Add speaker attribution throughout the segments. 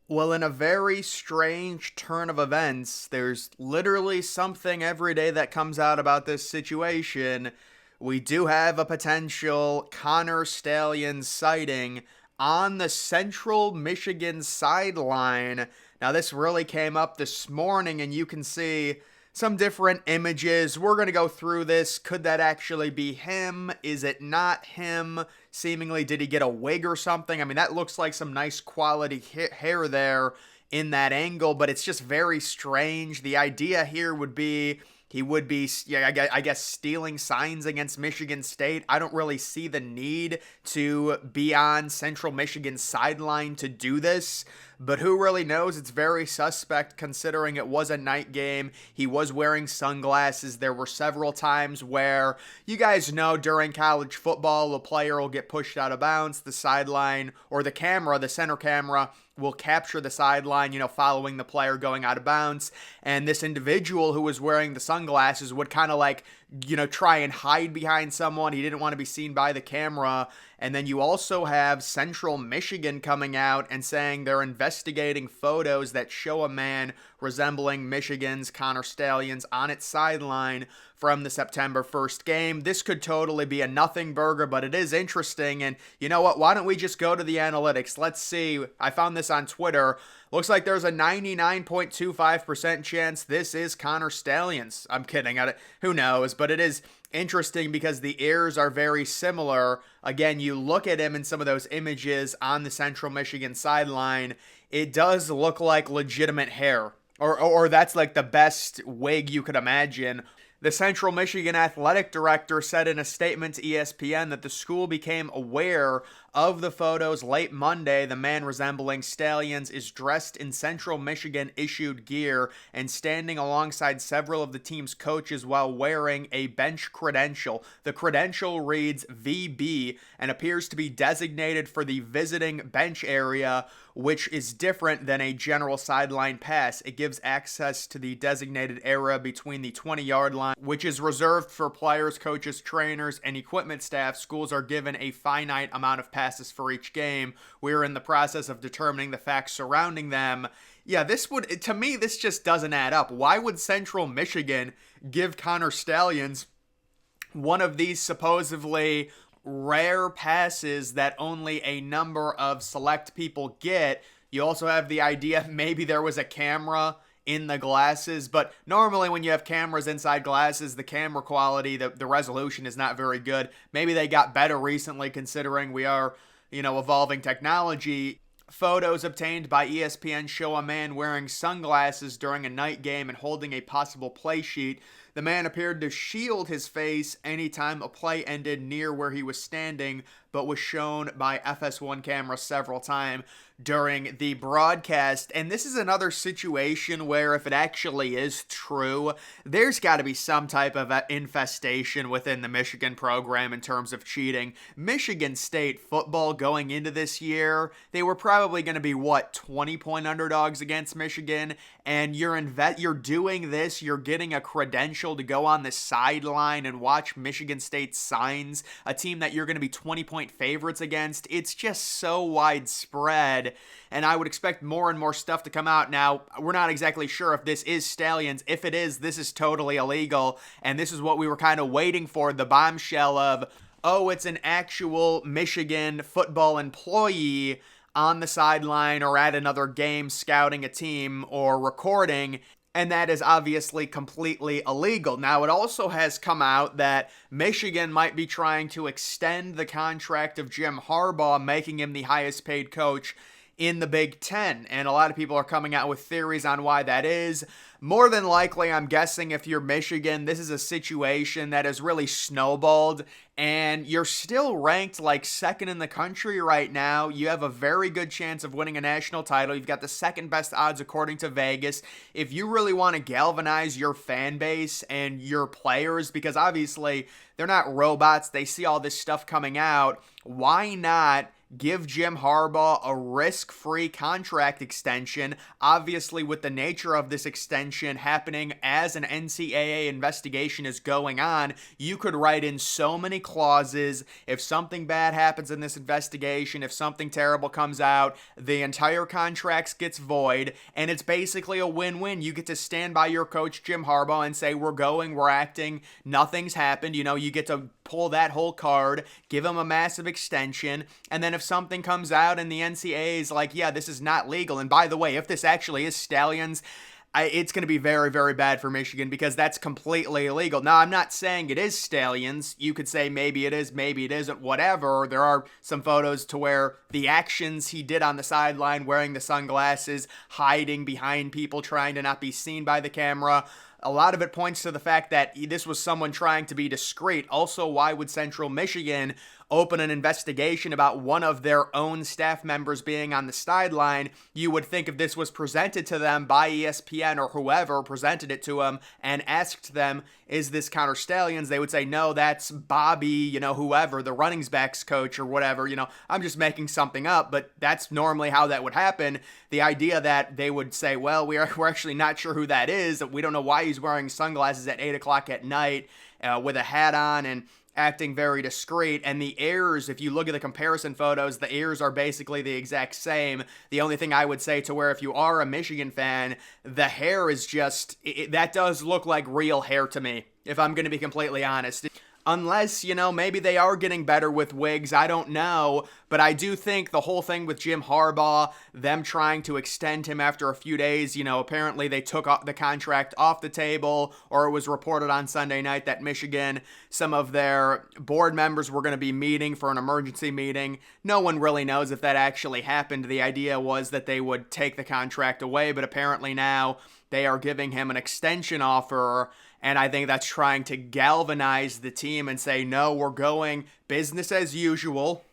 Speaker 1: Well, in a very strange turn of events, there's literally something every day that comes out about this situation. We do have a potential Conner Stallions sighting on the central Michigan sideline. Now, this really came up this morning, and you can see some different images. We're going to go through this. Could that actually be him? Is it not him? Seemingly, did he get a wig or something? I mean, that looks like some nice quality hair there in that angle, but it's just very strange. The idea here would be he would be, yeah, I guess, stealing signs against Michigan State. I don't really see the need to be on Central Michigan's sideline to do this, but who really knows? It's very suspect considering it was a night game. He was wearing sunglasses. There were several times where, you guys know, during college football, a player will get pushed out of bounds. The sideline or the camera, the center camera, will capture the sideline, following the player going out of bounds. And this individual who was wearing the sunglasses would kind of like, try and hide behind someone. He didn't want to be seen by the camera. And then you also have Central Michigan coming out and saying they're investigating photos that show a man resembling Michigan's Conner Stallions on its sideline from the September 1st game. This could totally be a nothing burger, but it is interesting. And you know what? Why don't we just go to the analytics? Let's see. I found this on Twitter. Looks like there's a 99.25% chance this is Conner Stallions. I'm kidding. Who knows? But it is interesting because the ears are very similar. Again, you look at him in some of those images on the Central Michigan sideline, it does look like legitimate hair. Or that's like the best wig you could imagine. The Central Michigan athletic director said in a statement to ESPN that the school became aware of the photos late Monday. The man resembling Stallions is dressed in Central Michigan issued gear and standing alongside several of the team's coaches while wearing a bench credential. The credential reads VB and appears to be designated for the visiting bench area, which is different than a general sideline pass. It gives access to the designated area between the 20-yard line, which is reserved for players, coaches, trainers, and equipment staff. Schools are given a finite amount of passes for each game. We're in the process of determining the facts surrounding them. Yeah, to me, this just doesn't add up. Why would Central Michigan give Conner Stallions one of these supposedly rare passes that only a number of select people get? You also have the idea maybe there was a camera in the glasses, but normally when you have cameras inside glasses, the camera quality, the resolution is not very good. Maybe they got better recently considering we are, evolving technology. Photos obtained by ESPN show a man wearing sunglasses during a night game and holding a possible play sheet. The man appeared to shield his face anytime a play ended near where he was standing, but was shown by FS1 camera several times during the broadcast. And this is another situation where if it actually is true, there's got to be some type of infestation within the Michigan program in terms of cheating. Michigan State football going into this year, they were probably going to be 20-point underdogs against Michigan, and you're doing this, you're getting a credential to go on the sideline and watch Michigan State signs, a team that you're going to be 20-point favorites against. It's just so widespread, and I would expect more and more stuff to come out. Now, we're not exactly sure if this is Stallions. If it is, this is totally illegal, and this is what we were kind of waiting for, the bombshell of, oh, it's an actual Michigan football employee on the sideline or at another game scouting a team or recording, and that is obviously completely illegal. Now, it also has come out that Michigan might be trying to extend the contract of Jim Harbaugh, making him the highest paid coach in the Big Ten, and a lot of people are coming out with theories on why that is. More than likely, I'm guessing if you're Michigan, this is a situation that has really snowballed, and you're still ranked like second in the country right now. You have a very good chance of winning a national title. You've got the second best odds according to Vegas. If you really want to galvanize your fan base and your players, because obviously they're not robots, they see all this stuff coming out, why not give Jim Harbaugh a risk-free contract extension. Obviously, with the nature of this extension happening as an NCAA investigation is going on, you could write in so many clauses. If something bad happens in this investigation, if something terrible comes out, the entire contract gets void, and it's basically a win-win. You get to stand by your coach, Jim Harbaugh, and say, we're acting, nothing's happened. You get to pull that whole card, give him a massive extension, and then if something comes out and the NCAA is like, yeah, this is not legal, and by the way, if this actually is Stallions, it's going to be very, very bad for Michigan because that's completely illegal. Now, I'm not saying it is Stallions. You could say maybe it is, maybe it isn't, whatever. There are some photos to where the actions he did on the sideline, wearing the sunglasses, hiding behind people, trying to not be seen by the camera, a lot of it points to the fact that this was someone trying to be discreet. Also, why would Central Michigan open an investigation about one of their own staff members being on the sideline? You would think if this was presented to them by ESPN or whoever presented it to them and asked them, is this Conner Stallions? They would say, no, that's Bobby, whoever, the running backs coach or whatever. I'm just making something up, but that's normally how that would happen. The idea that they would say, well, we're actually not sure who that is. We don't know why he's wearing sunglasses at 8 o'clock at night with a hat on and acting very discreet. And the ears, if you look at the comparison photos, the ears are basically the exact same. The only thing I would say to where if you are a Michigan fan, the hair is just, that does look like real hair to me, if I'm going to be completely honest. Unless, maybe they are getting better with wigs. I don't know. But I do think the whole thing with Jim Harbaugh, them trying to extend him after a few days, apparently they took the contract off the table, or it was reported on Sunday night that Michigan, some of their board members were going to be meeting for an emergency meeting. No one really knows if that actually happened. The idea was that they would take the contract away, but apparently now they are giving him an extension offer. And I think that's trying to galvanize the team and say, no, we're going business as usual.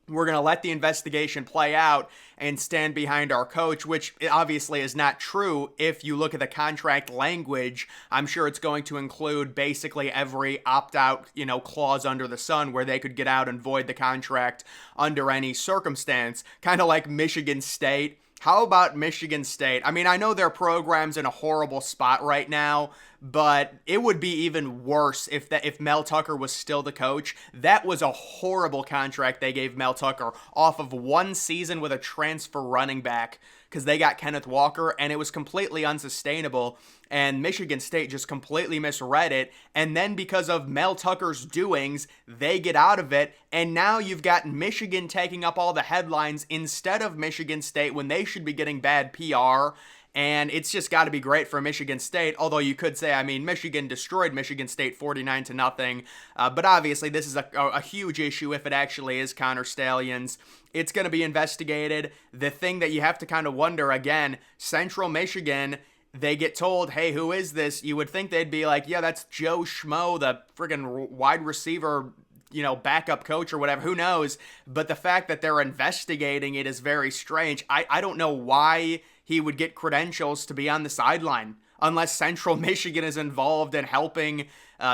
Speaker 1: We're going to let the investigation play out and stand behind our coach, which obviously is not true. If you look at the contract language, I'm sure it's going to include basically every opt-out, clause under the sun where they could get out and void the contract under any circumstance. Kind of like Michigan State. How about Michigan State? I mean, I know their program's in a horrible spot right now, but it would be even worse if Mel Tucker was still the coach. That was a horrible contract they gave Mel Tucker off of one season with a transfer running back because they got Kenneth Walker, and it was completely unsustainable. And Michigan State just completely misread it. And then because of Mel Tucker's doings, they get out of it. And now you've got Michigan taking up all the headlines instead of Michigan State when they should be getting bad PR. And it's just got to be great for Michigan State. Although you could say, Michigan destroyed Michigan State 49-0. But obviously this is a huge issue if it actually is Conner Stallions. It's going to be investigated. The thing that you have to kind of wonder, again, Central Michigan, they get told, hey, who is this? You would think they'd be like, yeah, that's Joe Schmo, the friggin' wide receiver, backup coach or whatever. Who knows? But the fact that they're investigating it is very strange. I don't know why he would get credentials to be on the sideline unless Central Michigan is involved in helping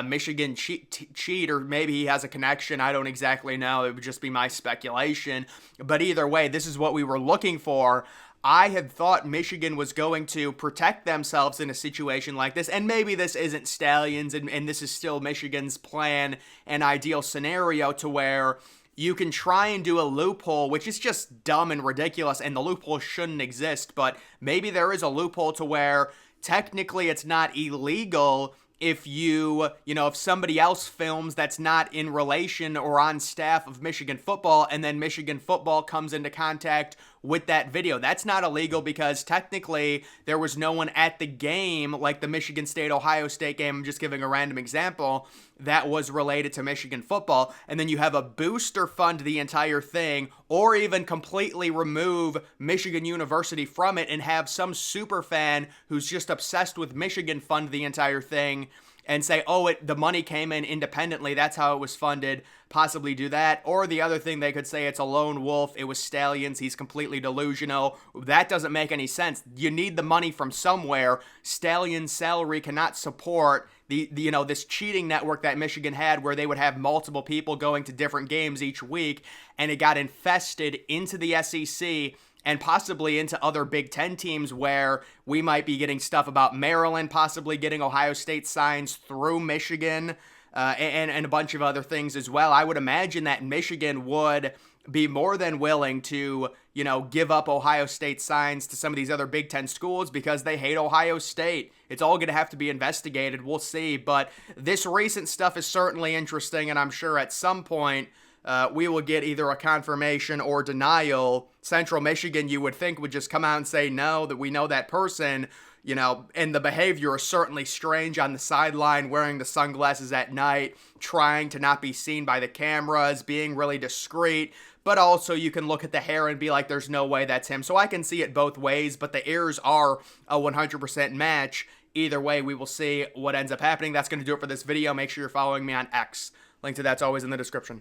Speaker 1: Michigan cheat, or maybe he has a connection. I don't exactly know. It would just be my speculation. But either way, this is what we were looking for. I had thought Michigan was going to protect themselves in a situation like this, and maybe this isn't Stallions, and this is still Michigan's plan and ideal scenario to where you can try and do a loophole, which is just dumb and ridiculous, and the loophole shouldn't exist, but maybe there is a loophole to where technically it's not illegal if if somebody else films that's not in relation or on staff of Michigan football, and then Michigan football comes into contact with that video. That's not illegal because technically there was no one at the game, like the Michigan State-Ohio State game, I'm just giving a random example, that was related to Michigan football. And then you have a booster fund the entire thing, or even completely remove Michigan University from it and have some super fan who's just obsessed with Michigan fund the entire thing and say, oh, the money came in independently, that's how it was funded, possibly do that. Or the other thing, they could say it's a lone wolf, it was Stallions, he's completely delusional. That doesn't make any sense. You need the money from somewhere. Stallions' salary cannot support this cheating network that Michigan had, where they would have multiple people going to different games each week, and it got infested into the SEC and possibly into other Big Ten teams, where we might be getting stuff about Maryland possibly getting Ohio State signs through Michigan, and a bunch of other things as well. I would imagine that Michigan would be more than willing to, give up Ohio State signs to some of these other Big Ten schools because they hate Ohio State. It's all going to have to be investigated. We'll see. But this recent stuff is certainly interesting, and I'm sure at some point we will get either a confirmation or denial. Central Michigan, you would think, would just come out and say no, that we know that person, and the behavior is certainly strange on the sideline, wearing the sunglasses at night, trying to not be seen by the cameras, being really discreet. But also you can look at the hair and be like, there's no way that's him. So I can see it both ways, but the ears are a 100% match. Either way, we will see what ends up happening. That's going to do it for this video. Make sure you're following me on X. Link to that's always in the description.